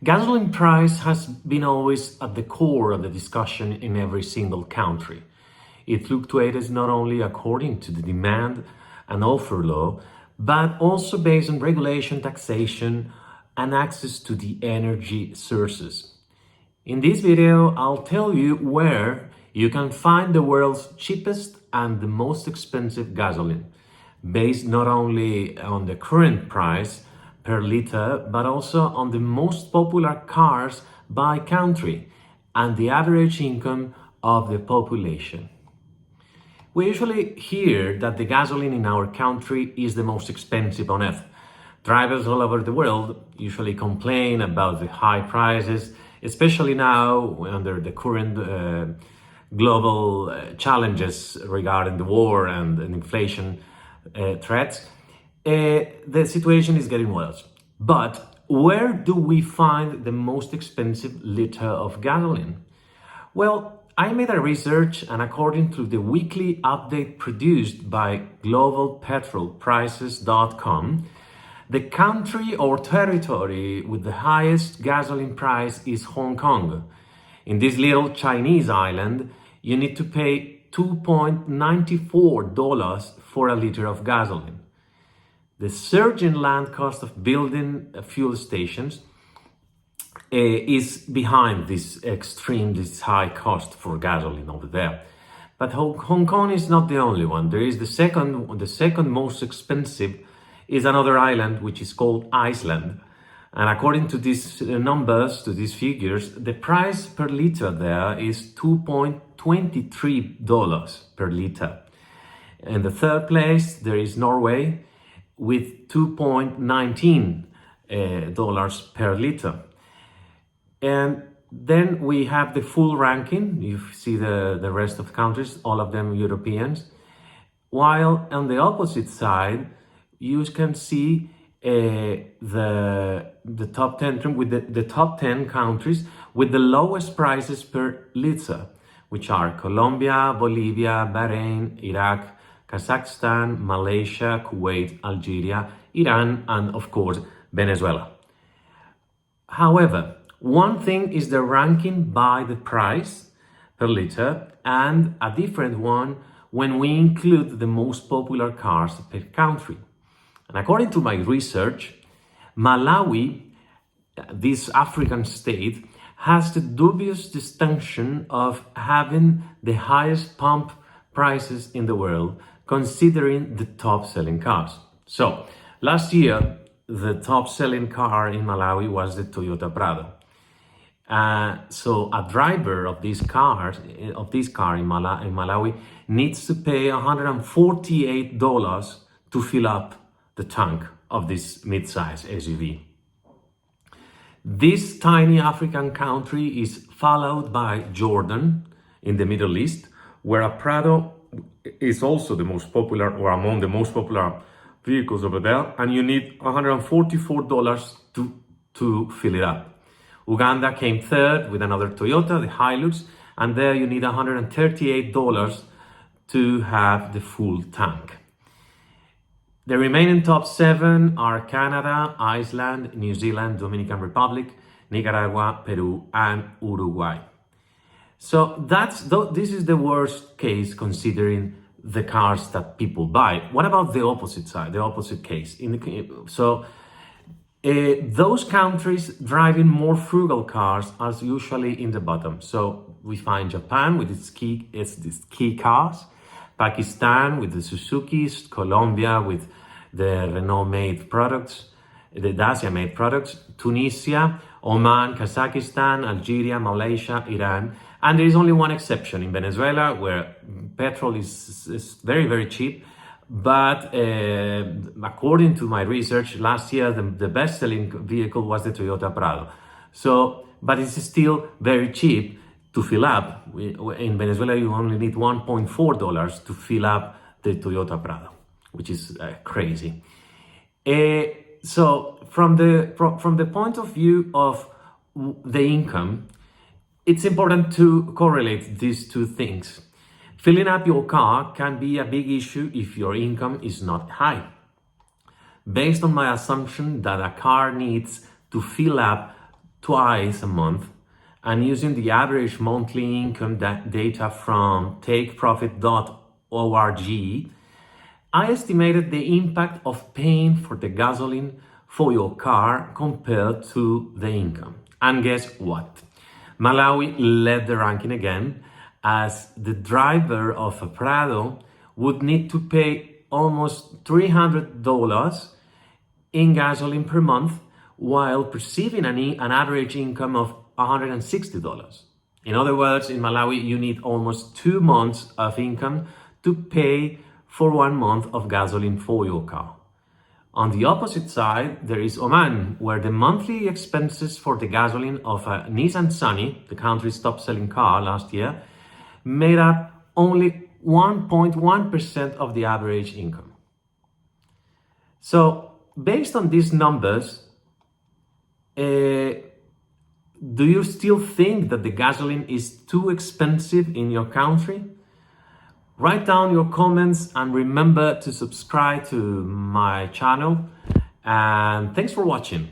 Gasoline price has been always at the core of the discussion in every single country. It fluctuates not only according to the demand and offer law, but also based on regulation, taxation, and access to the energy sources. In this video, I'll tell you where you can find the world's cheapest and the most expensive gasoline, based not only on the current price per liter, but also on the most popular cars by country and the average income of the population. We usually hear that the gasoline in our country is the most expensive on earth. Drivers all over the world usually complain about the high prices, especially now under the current global challenges regarding the war and inflation threats. The situation is getting worse. But where do we find the most expensive liter of gasoline? Well, I made a research, and according to the weekly update produced by globalpetrolprices.com, the country or territory with the highest gasoline price is Hong Kong. In this little Chinese island, you need to pay $2.94 for a liter of gasoline. The surge in land cost of building fuel stations is behind this high cost for gasoline over there. But Hong Kong is not the only one. There is the second most expensive is another island which is called Iceland. And according to these numbers, to these figures, the price per liter there is $2.23 per liter. In the third place, there is Norway with $2.19 per liter. And then we have the full ranking. You see the rest of the countries, all of them Europeans. While on the opposite side, you can see the top 10 with the top 10 countries with the lowest prices per liter, which are Colombia, Bolivia, Bahrain, Iraq, Kazakhstan, Malaysia, Kuwait, Algeria, Iran, and of course, Venezuela. However, one thing is the ranking by the price per liter, and a different one when we include the most popular cars per country. And according to my research, Malawi, this African state, has the dubious distinction of having the highest pump prices in the world, considering the top-selling cars. So, last year, the top-selling car in Malawi was the Toyota Prado. So a driver of this car in Malawi needs to pay $148 to fill up the tank of this mid-size SUV. This tiny African country is followed by Jordan in the Middle East, where a Prado is also the most popular or among the most popular vehicles over there, and you need $144 to fill it up. Uganda came third with another Toyota, the Hilux, and there you need $138 to have the full tank. The remaining top 7 are Canada, Iceland, New Zealand, Dominican Republic, Nicaragua, Peru, and Uruguay. So this is the worst case considering the cars that people buy. What about the opposite side, the opposite case? Those countries driving more frugal cars are usually in the bottom. So we find Japan with its key cars, Pakistan with the Suzuki's, Colombia with the Renault-made products, the Dacia-made products, Tunisia, Oman, Kazakhstan, Algeria, Malaysia, Iran. And there is only one exception in Venezuela, where petrol is very, very cheap. But according to my research, last year the best-selling vehicle was the Toyota Prado. But it's still very cheap to fill up. In Venezuela, you only need $1.4 to fill up the Toyota Prado, which is crazy. So from the point of view of the income, it's important to correlate these two things. Filling up your car can be a big issue if your income is not high. Based on my assumption that a car needs to fill up twice a month, and using the average monthly income data from takeprofit.org, I estimated the impact of paying for the gasoline for your car compared to the income. And guess what? Malawi led the ranking again, as the driver of a Prado would need to pay almost $300 in gasoline per month, while perceiving an average income of $160. In other words, in Malawi, you need almost 2 months of income to pay for 1 month of gasoline for your car. On the opposite side, there is Oman, where the monthly expenses for the gasoline of a Nissan Sunny, the country's top-selling car last year, made up only 1.1% of the average income. So, based on these numbers, do you still think that the gasoline is too expensive in your country? Write down your comments and remember to subscribe to my channel. And thanks for watching.